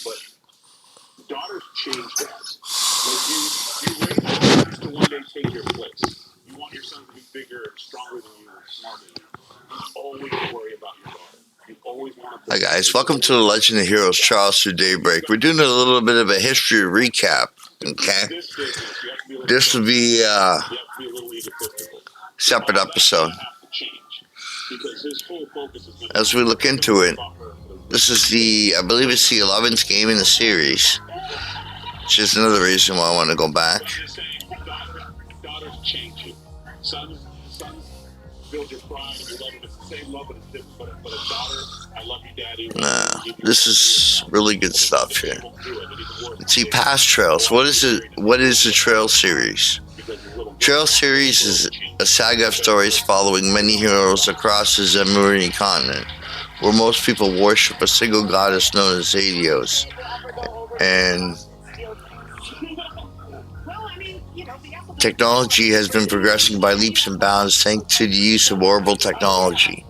but daughters change dads. Like you raise your daughters to one day take your place. You want your son to be bigger and stronger than you and smarter than you. You always worry about your daughter. You always want to. Hi guys, welcome to the Legend of Heroes Charles through Daybreak. We're doing a little bit of a history recap. Okay, this will be a separate episode. As we look into it, this is I believe it's the 11th game in the series, which is another reason why I want to go back. Daughters change you. Sons build your pride and your love, and it's the same love, but it's different. But a daughter, I love you, daddy. This is really good stuff here. Let's see, past trails. What is it? What is the Trail series? Trail series is a saga of stories following many heroes across the Zemurian continent, where most people worship a single goddess known as Helios. And technology has been progressing by leaps and bounds thanks to the use of wearable technology.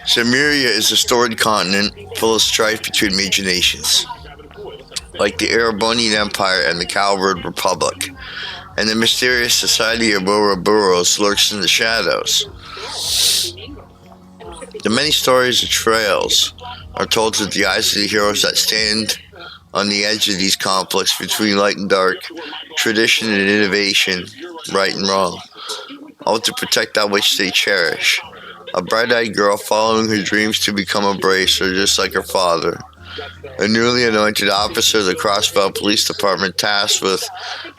Zemuria is a storied continent full of strife between major nations, like the Erebonian Empire and the Coward Republic, and the mysterious society of Ouroboros lurks in the shadows. The many stories of trails are told through the eyes of the heroes that stand on the edge of these conflicts between light and dark, tradition and innovation, right and wrong, all to protect that which they cherish. A bright-eyed girl following her dreams to become a bracer, just like her father. A newly anointed officer of the Crossbelt Police Department tasked with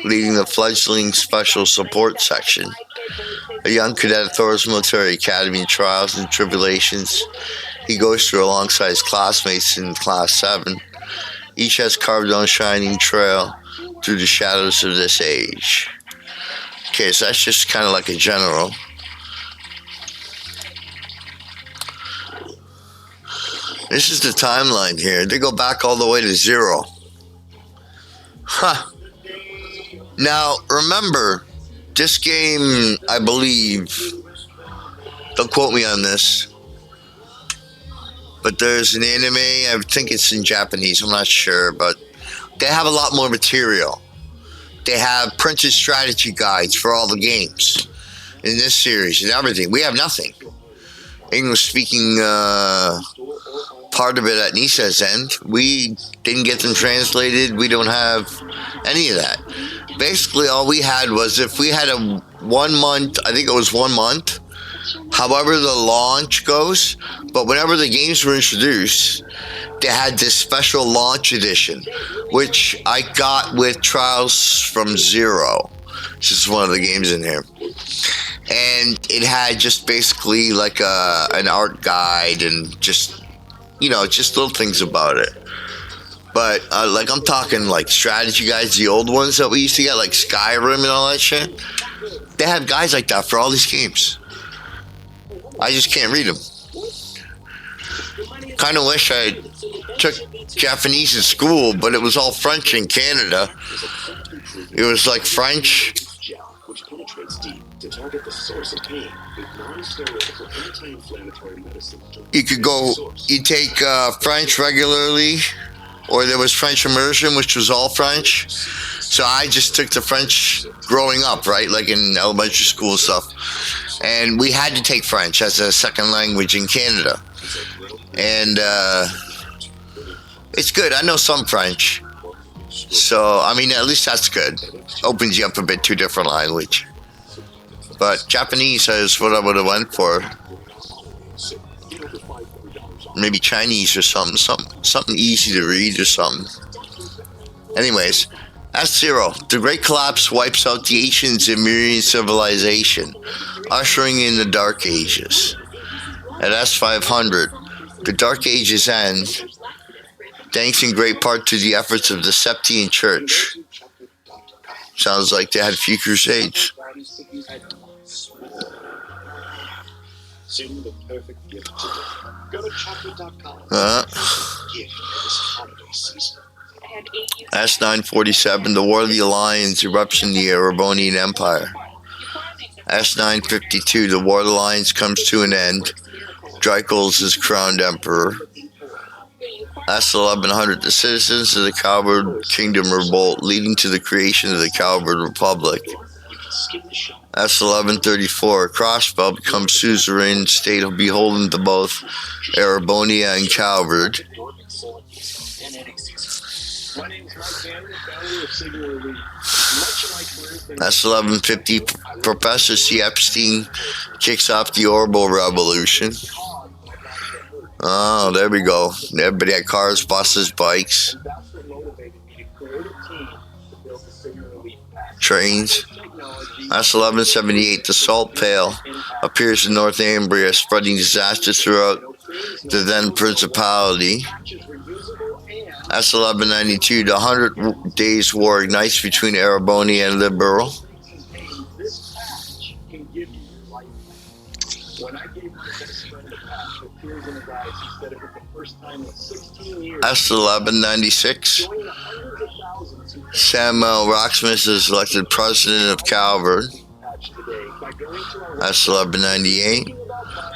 leading the fledgling Special Support Section. A young cadet at Thor's Military Academy in trials and tribulations he goes through alongside his classmates in Class 7. Each has carved their own shining trail through the shadows of this age. Okay, so that's just kind of like a general. This is the timeline here. They go back all the way to 0. Huh. Now, remember, this game, I believe, don't quote me on this, but there's an anime, I think it's in Japanese, I'm not sure, but they have a lot more material. They have printed strategy guides for all the games in this series and everything. We have nothing. English-speaking part of it at Nisa's end. We didn't get them translated. We don't have any of that. Basically, all we had was if we had a 1 month, I think it was 1 month, however the launch goes, but whenever the games were introduced, they had this special launch edition, which I got with Trials from Zero. This is one of the games in here. And it had just basically like an art guide and just, just little things about it. But like I'm talking like strategy guides, the old ones that we used to get, like Skyrim and all that shit. They have guides like that for all these games. I just can't read them. Kind of wish I took Japanese in school, but it was all French in Canada. It was like French. To target the source of pain with non-steroidal anti-inflammatory medicine. You could go, you take French regularly, or there was French immersion, which was all French. So I just took the French growing up, right, like in elementary school and stuff. And we had to take French as a second language in Canada. And it's good. I know some French. So, I mean, at least that's good. Opens you up a bit to a different language. But Japanese is what I would have went for. Maybe Chinese or something easy to read or something. Anyways, that's 0. The Great Collapse wipes out the ancient Zemurian civilization, ushering in the Dark Ages. At S500, the Dark Ages end, thanks in great part to the efforts of the Septian Church. Sounds like they had a few crusades. Sing the perfect gift today. Go to chocolate.com. S947, the War of the Alliance erupts in the Erebonian Empire. S952, the War of the Alliance comes to an end Dreichels is crowned emperor. S1100, the citizens of the Coward Kingdom revolt, leading to the creation of the Coward Republic. S1134, Crossbell becomes suzerain state beholden to both Erebonia and Coward. S1150, Professor C. Epstein kicks off the Orbital Revolution. Oh, there we go. Everybody had cars, buses, bikes, trains. S1178, the Salt Pale appears in Northumbria, spreading disaster throughout the then Principality. S1192, the 100 Days War ignites between Erebonia and Liberal. S1196, Samuel Rocksmith is elected president of Calvert. S1198,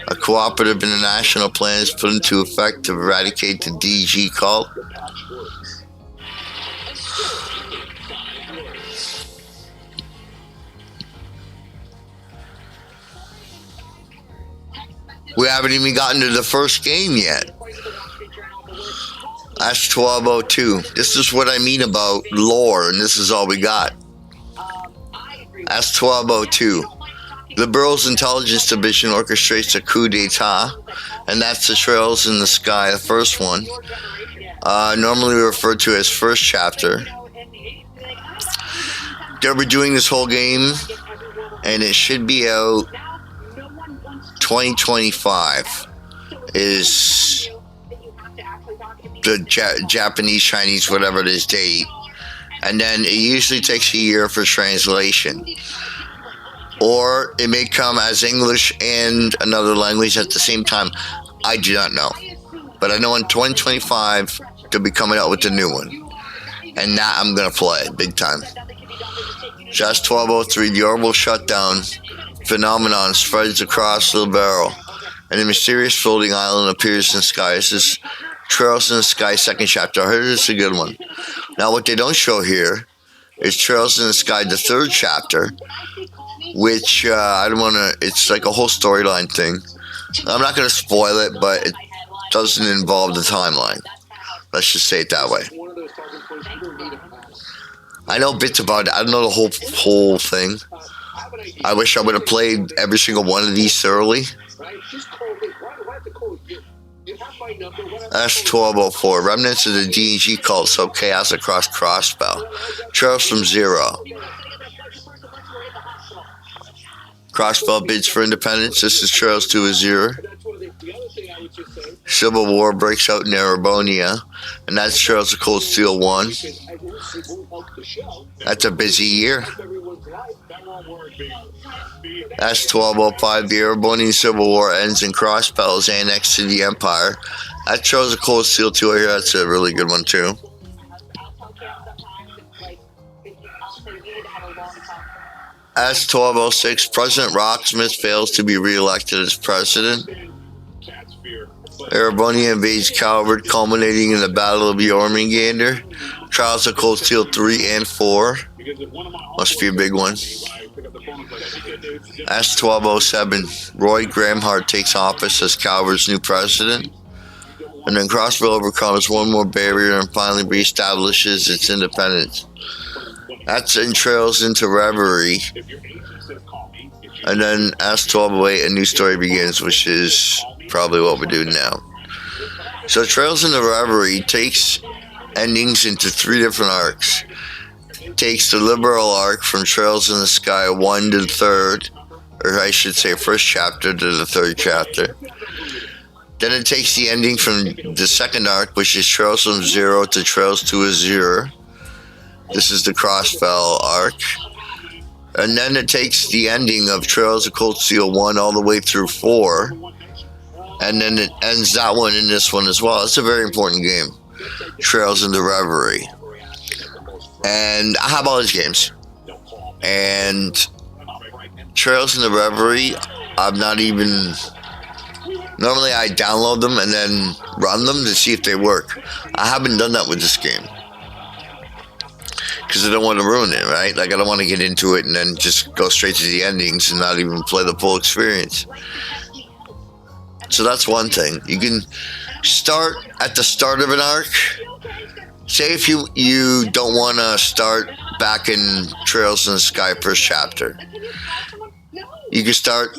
a cooperative international plan is put into effect to eradicate the DG cult. We haven't even gotten to the first game yet. S1202. This is what I mean about lore, and this is all we got. S1202. Liberals Intelligence Division orchestrates a coup d'etat, and that's the Trails in the Sky, the first one. Normally referred to as first chapter. They'll be doing this whole game, and it should be out 2025 is the Japanese, Chinese, whatever it is, date. And then it usually takes a year for translation. Or it may come as English and another language at the same time. I do not know. But I know in 2025, they'll be coming out with the new one. And that I'm going to play big time. Just 1203, the orbital shutdown phenomenon spreads across Liberal, and a mysterious floating island appears in the sky. This is Trails in the Sky, second chapter. I heard it's a good one. Now, what they don't show here is Trails in the Sky, the third chapter, which I don't want to, it's like a whole storyline thing. I'm not going to spoil it, but it doesn't involve the timeline. Let's just say it that way. I know bits about it. I don't know the whole thing. I wish I would have played every single one of these thoroughly. S1204, remnants of the D&G cult sow chaos across Crossbell. Trails from Zero. Crossbell bids for independence. This is Trails to Azure. Civil War breaks out in Erebonia, and that's Trails of Cold Steel 1. That's a busy year. S1205, the Erebonian Civil War ends and Crossbell is annexed to the Empire. That Trails of Cold Steel 2 here, that's a really good one too. S1206, President Rocksmith fails to be re-elected as president. Erebonia invades Calvert, culminating in the Battle of Jormungandr. Trials of Cold Steel 3 and 4. Must be a big one. S1207, Roy Gramhart takes office as Calvert's new president. And then Crossbell overcomes one more barrier and finally reestablishes its independence. That's in Trails into Reverie. And then S1208, a new story begins, which is probably what we're doing now. So Trails into Reverie takes endings into 3 different arcs. It takes the Liberal arc from Trails in the Sky 1 to the 3rd, or I should say first chapter to the 3rd chapter. Then it takes the ending from the 2nd arc, which is Trails from Zero to Trails to Azure. This is the Crossbell arc. And then it takes the ending of Trails of Cold Steel 1 all the way through 4. And then it ends that one in this one as well. It's a very important game. Trails into Reverie. And I have all these games. And Trails into Reverie, I'm not even Normally I download them and then run them to see if they work. I haven't done that with this game because I don't want to ruin it, right? Like I don't want to get into it and then just go straight to the endings and not even play the full experience. So that's one thing. You can start at the start of an arc. Say if you don't want to start back in Trails in the Sky first chapter. You can start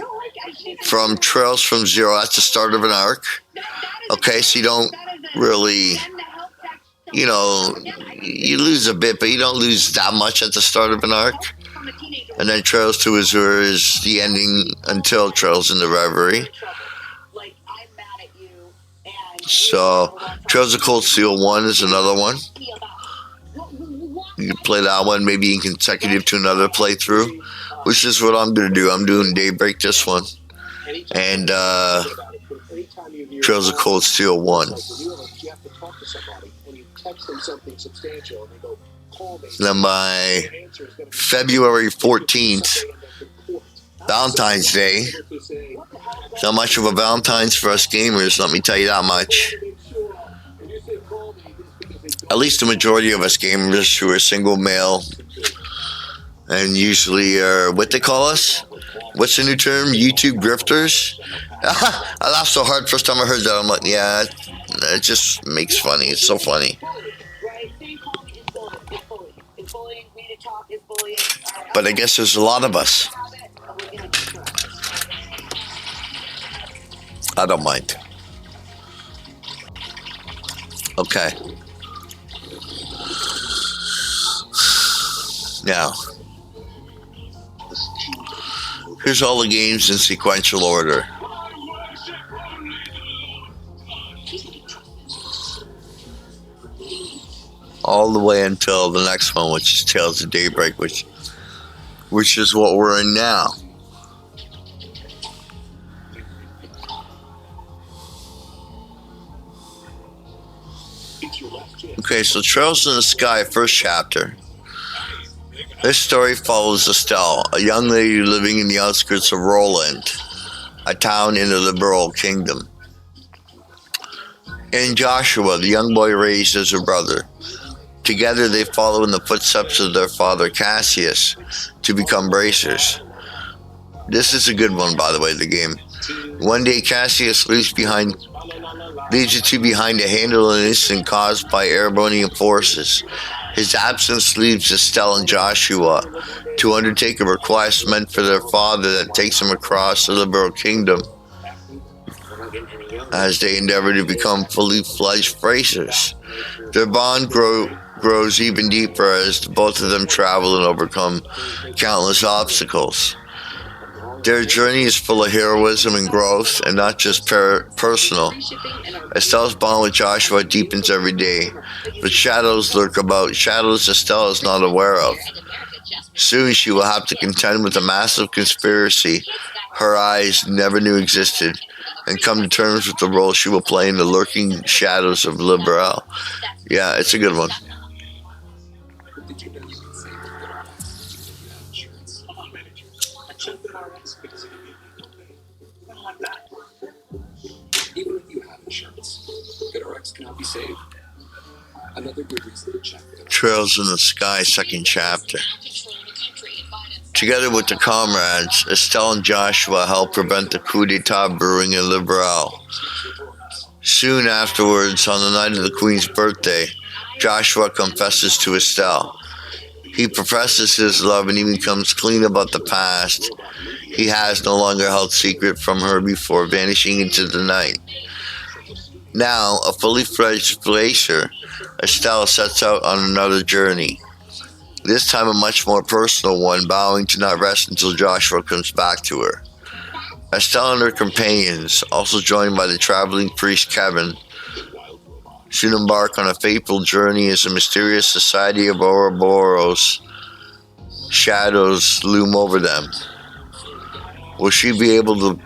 from Trails from Zero. That's the start of an arc. Okay, so you don't really, you know, you lose a bit, but you don't lose that much at the start of an arc. And then Trails to Azure is the ending until Trails in the Reverie. So, Trails of Cold Steel 1 is another one. You can play that one maybe in consecutive to another playthrough, which is what I'm going to do. I'm doing Daybreak this one. And Trails of Cold Steel 1. Then by February 14th, Valentine's Day. Not much of a Valentine's for us gamers, let me tell you that much. At least the majority of us gamers who are single male and usually are what they call us. What's the new term? YouTube grifters? I laughed so hard first time I heard that. I'm like, yeah, it just makes funny. It's so funny. But I guess there's a lot of us. I don't mind. Okay. Now, here's all the games in sequential order. All the way until the next one, which is Tales of Daybreak, which is what we're in now. Okay, so Trails in the Sky, first chapter. This story follows Estelle, a young lady living in the outskirts of Roland, a town in the Liberal Kingdom. And Joshua, the young boy raised as her brother. Together they follow in the footsteps of their father Cassius to become bracers. This is a good one, by the way, the game. One day Cassius leaves the two behind to handle an incident caused by Erebonian forces. His absence leaves Estelle and Joshua to undertake a request meant for their father that takes them across the Liberal Kingdom as they endeavor to become fully fledged bracers. Their bond grows even deeper as both of them travel and overcome countless obstacles. Their journey is full of heroism and growth, and not just personal. Estelle's bond with Joshua deepens every day, but shadows lurk about, shadows Estelle is not aware of. Soon she will have to contend with a massive conspiracy her eyes never knew existed, and come to terms with the role she will play in the lurking shadows of Liberal. Yeah, it's a good one. Even if you have insurance, GoodRx cannot be saved. Another good reason to check GoodRx. Trails in the Sky, second chapter. Together with the comrades, Estelle and Joshua help prevent the coup d'etat brewing in Liberal. Soon afterwards, on the night of the Queen's birthday, Joshua confesses to Estelle. He professes his love and even comes clean about the past he has no longer held secret from her before vanishing into the night. Now, a fully fledged bracer, Estelle sets out on another journey. This time a much more personal one, vowing to not rest until Joshua comes back to her. Estelle and her companions, also joined by the traveling priest Kevin, soon embark on a fateful journey as the mysterious society of Ouroboros shadows loom over them. Will she be able to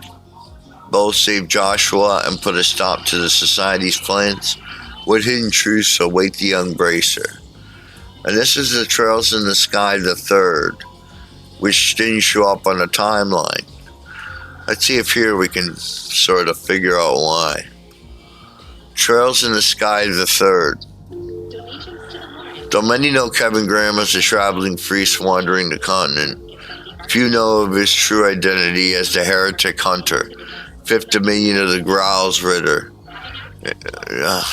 both save Joshua and put a stop to the society's plans? What hidden truths await the young bracer? And this is the Trails in the Sky the third, which didn't show up on the timeline. Let's see if here we can sort of figure out why. Trails in the Sky the Third. Though many know Kevin Graham as a traveling priest wandering the continent, few know of his true identity as the heretic hunter, fifth dominion of the Growls Ritter.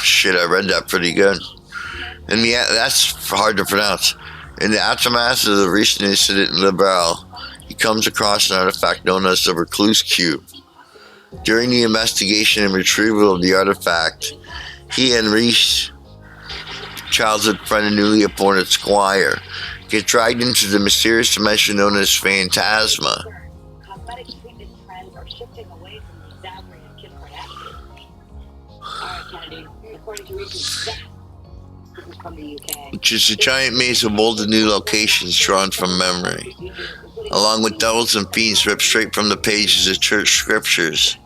Shit, I read that pretty good. And that's hard to pronounce. In the aftermath of the recent incident in Liberal, he comes across an artifact known as the Recluse Cube. During the investigation and retrieval of the artifact, he and Reese, childhood friend and newly appointed squire, get dragged into the mysterious dimension known as Phantasma. Cosmetic treatment trends are shifting away from the exaggerated Kim Kardashian. Alright, Kennedy, according to recent stats, this is from the UK, which is a giant maze of bold new locations drawn from memory, along with devils and fiends ripped straight from the pages of church scriptures.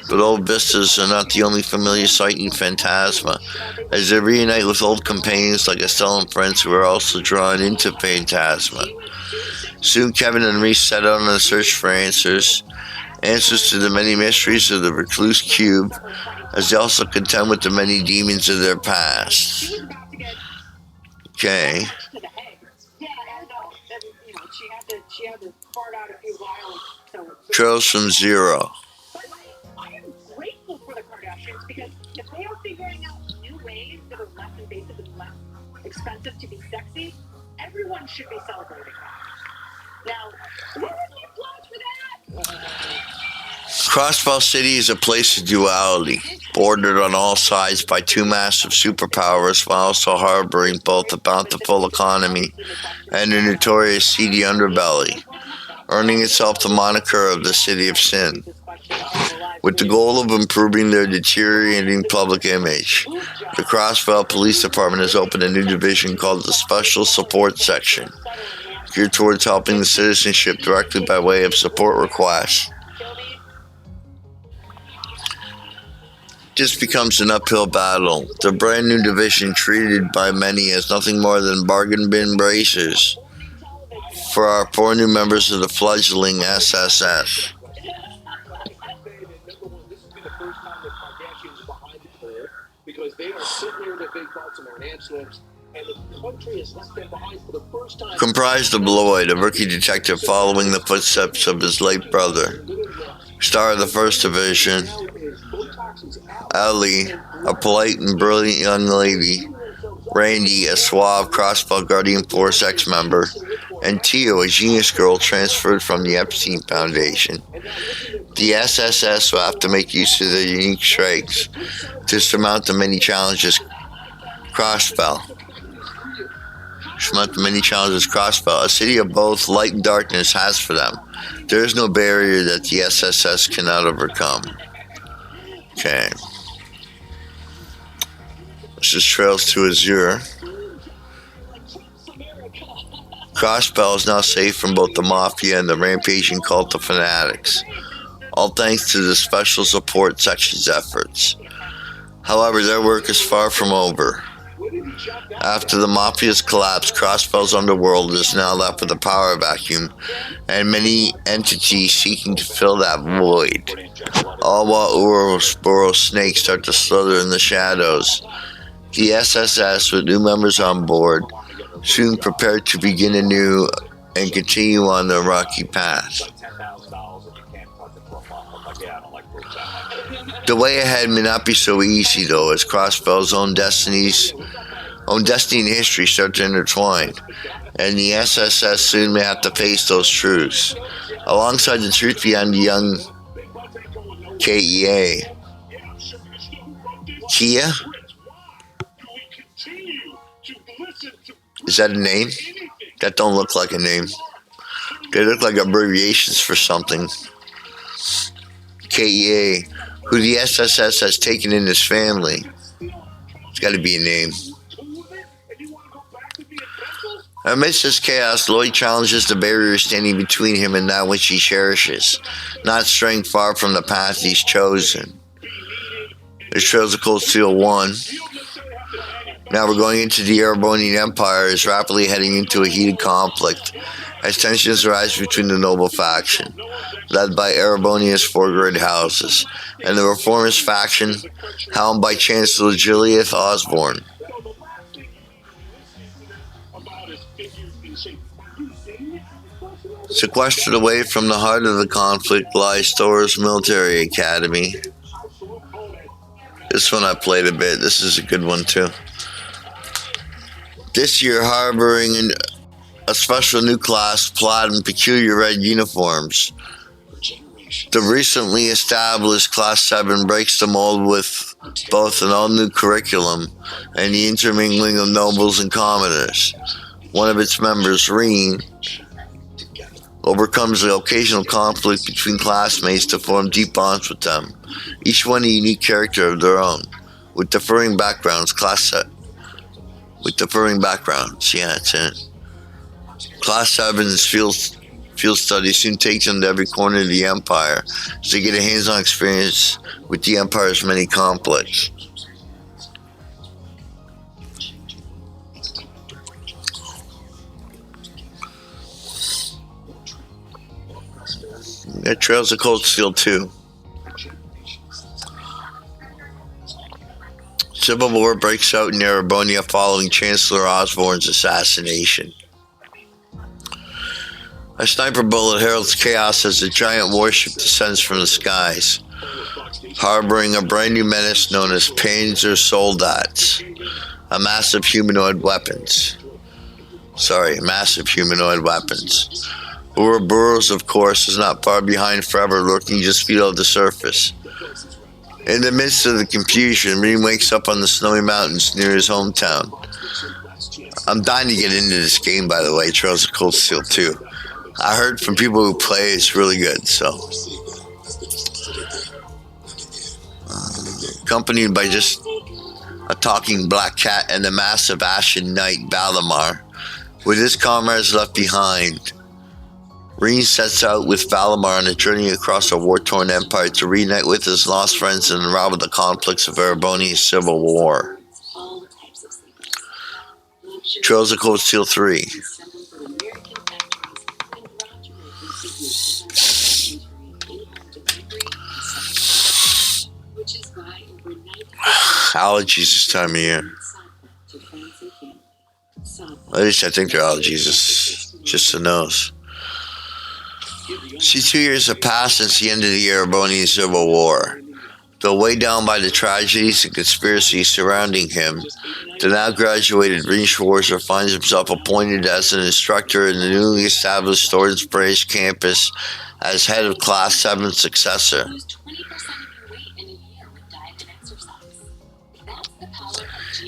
But old vistas are not the only familiar sight in Phantasma, as they reunite with old companions like Estelle and friends who are also drawn into Phantasma. Soon Kevin and Reese set out on a search for answers to the many mysteries of the Recluse Cube, as they also contend with the many demons of their past. Okay. Trails from Zero. I am grateful for the Kardashians because if they are figuring out new ways that are less invasive and less expensive to be sexy, everyone should be celebrating that. Now, where is the applause for that? Crossbell City is a place of duality, bordered on all sides by two massive superpowers while also harboring both a bountiful economy and a notorious seedy underbelly, earning itself the moniker of the City of Sin, with the goal of improving their deteriorating public image. The Crossbell Police Department has opened a new division called the Special Support Section, geared towards helping the citizenship directly by way of support requests. This becomes an uphill battle. The brand new division, treated by many as nothing more than bargain bin bracers for our 4 new members of the fledgling SSS. Because they are sitting there with big butts and their hand slips, and the country is left them behind for the first time. Comprised of Lloyd, a rookie detective following the footsteps of his late brother, star of the first division, Ellie, a polite and brilliant young lady, Randy, a suave Crossbell Guardian Force X member, and Tio, a genius girl transferred from the Epstein Foundation. The SSS will have to make use of their unique strengths to surmount the many challenges Crossbell, a city of both light and darkness, has for them. There is no barrier that the SSS cannot overcome. Okay. This is Trails to Azure. Crossbell is now safe from both the Mafia and the rampaging cult of fanatics, all thanks to the Special Support Section's efforts. However, their work is far from over. After the Mafia's collapse, Crossbell's underworld is now left with a power vacuum and many entities seeking to fill that void, all while Ouroboros snakes start to slither in the shadows. The SSS, with new members on board, soon prepared to begin anew and continue on their rocky path. The way ahead may not be so easy, though, as Crossbell's own destiny and history start to intertwine, and the SSS soon may have to face those truths, alongside the truth behind the young KEA. Kia? Is that a name? That don't look like a name. They look like abbreviations for something. KEA, who the SSS has taken in his family. It's got to be a name. Amidst this chaos, Lloyd challenges the barrier standing between him and that which he cherishes, not straying far from the path he's chosen. This Trails of Cold Steel 1. Now we're going into the Erebonian Empire is rapidly heading into a heated conflict as tensions rise between the noble faction, led by Erebonia's four great houses, and the reformist faction, helmed by Chancellor Julius Osborne. Sequestered away from the heart of the conflict lies Thor's military academy. This one I played a bit. This is a good one too. This year, harboring a special new class plaid in peculiar red uniforms, the recently established Class 7 breaks the mold with both an all-new curriculum and the intermingling of nobles and commoners. One of its members, Reen, overcomes the occasional conflict between classmates to form deep bonds with them, each one a unique character of their own, with differing backgrounds. Yeah, that's it. Class 7's field study soon takes them to every corner of the Empire, so they get a hands-on experience with the Empire's many conflicts. Got Trails of Cold Steel 2. Civil war breaks out in Erebonia following Chancellor Osborne's assassination. A sniper bullet heralds chaos as a giant warship descends from the skies, harboring a brand new menace known as Panzer Soldats, massive humanoid weapons. Ouroboros, of course, is not far behind forever, lurking just below the surface. In the midst of the confusion, Reen wakes up on the snowy mountains near his hometown. I'm dying to get into this game, by the way, Trails of Cold Steel 2. I heard from people who play it's really good, so. Accompanied by just a talking black cat and the massive ashen knight Valimar. With his comrades left behind, Reen sets out with Valimar on a journey across a war-torn empire to reunite with his lost friends and unravel the conflicts of Erebonia's civil war. Trails of Cold Steel 3. Allergies this time of year. At least I think they're allergies. It's just the nose. See, 2 years have passed since the end of the Erebonian Civil War. Though weighed down by the tragedies and conspiracies surrounding him, the now graduated Reen Schwarzer finds himself appointed as an instructor in the newly established Thorn's Branch campus as head of Class 7 successor.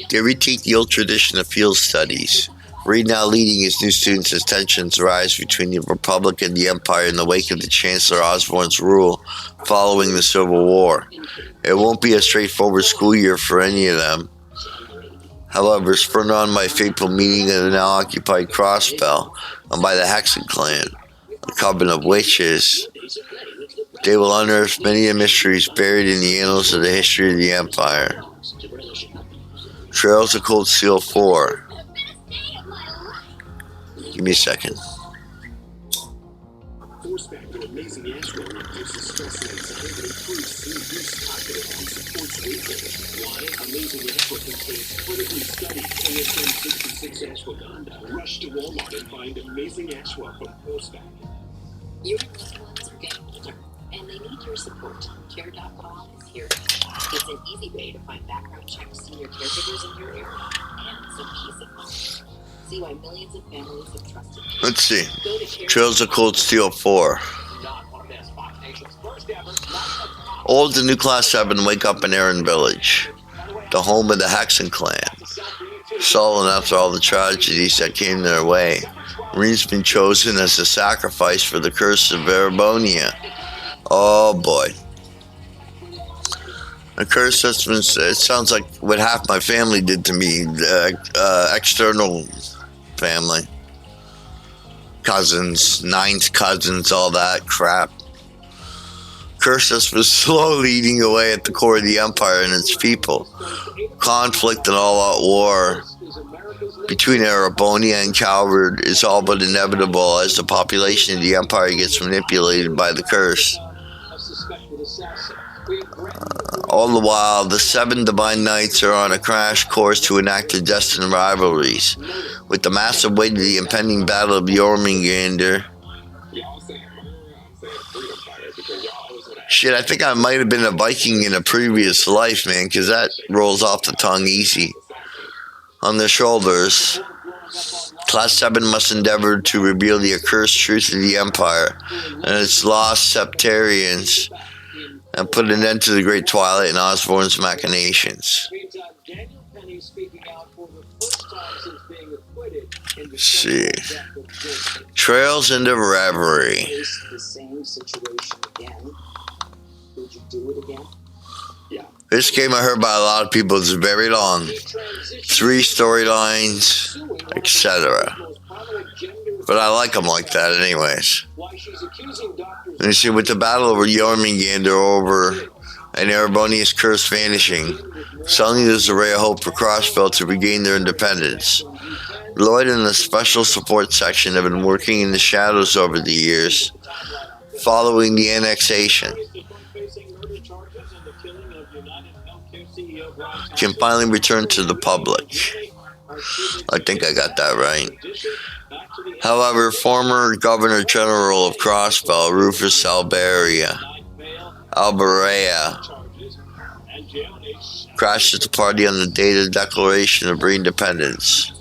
They retake the old tradition of field studies, Reed now leading his new students as tensions rise between the Republic and the Empire in the wake of the Chancellor Osborne's rule following the Civil War. It won't be a straightforward school year for any of them. However, spurred on by a fateful meeting of the now occupied Crossbell and by the Hexen clan, a coven of witches, they will unearth many of the mysteries buried in the annals of the history of the Empire. Trails of Cold Steel 4. Give me a second. Rush to Walmart and find amazing ashwa from Horseback. Your loved ones are getting older, and they need your support. Care.com is here. It's an easy way to find background checks to your caregivers in your area and some peace of mind. See why millions of families have trusted you. Let's see. Trails of Cold Steel 4. Old and new Class 7 wake up in Erin Village, the home of the Hexen clan. Sullen after all the tragedies that came their way, Reen's been chosen as a sacrifice for the curse of Erebonia. Oh boy. A curse that's been, it sounds like what half my family did to me, external family. Cousins, ninth cousins, all that crap. Curse that's been slowly eating away at the core of the Empire and its people. Conflict and all-out war between Erebonia and Calvert is all but inevitable as the population of the Empire gets manipulated by the curse. All the while, the 7 Divine Knights are on a crash course to enact their destined rivalries. With the massive weight of the impending Battle of Jormungandr. Shit, I think I might have been a Viking in a previous life, man, because that rolls off the tongue easy. On their shoulders, Class 7 must endeavor to reveal the accursed truth of the Empire and its lost septarians and put an end to the Great Twilight and Osborne's machinations. Let's see. Trails into Reverie. This game I heard by a lot of people is very long. 3 storylines, etc. But I like them like that anyways. And you see, with the battle over Jormungandr over and Erebonia's curse vanishing, suddenly there's a ray of hope for Crossbell to regain their independence. Lloyd and the special support section have been working in the shadows over the years, following the annexation. Can finally return to the public. I think I got that right. However, former Governor General of Crossbell, Rufus Alberea, crashes the party on the date of the Declaration of Independence.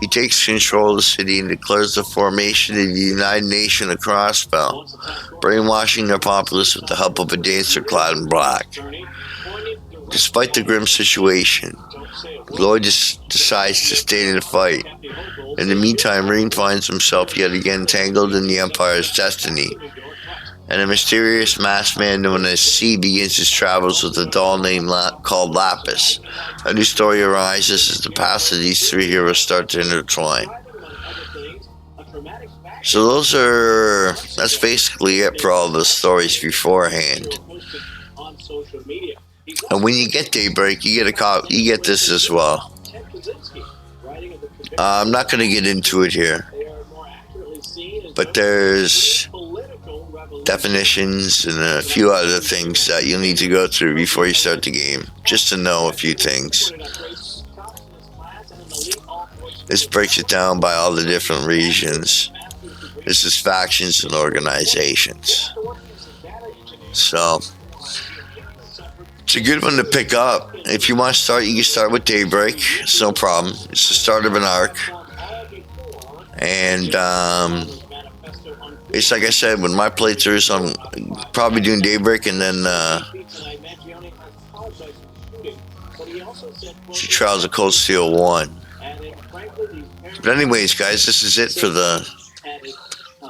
He takes control of the city and declares the formation of the United Nation of Crossbell, brainwashing their populace with the help of a dancer clad in black. Despite the grim situation, Lloyd decides to stay in the fight. In the meantime, Rean finds himself yet again tangled in the Empire's destiny, and a mysterious masked man known as C begins his travels with a doll named called Lapis. A new story arises as the past of these 3 heroes start to intertwine. So that's basically it for all the stories beforehand. And when you get Daybreak, you get this as well. I'm not going to get into it here, but there's definitions and a few other things that you'll need to go through before you start the game, just to know a few things. This breaks it down by all the different regions. This is factions and organizations. So it's a good one to pick up. If you want to start, you can start with Daybreak. It's no problem. It's the start of an arc. And it's like I said, with my playthroughs, I'm probably doing Daybreak and then Trials of Cold Steel 1. But anyways, guys, this is it for the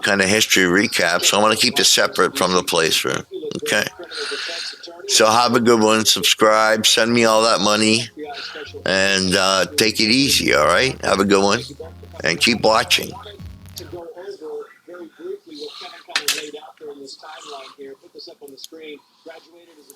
kind of history recap. So I want to keep it separate from the playthrough. Okay. So have a good one. Subscribe. Send me all that money. And take it easy, all right? Have a good one. And keep watching. To go over very briefly what Kevin kind of laid out there in this timeline here, put this up on the screen. Graduated as a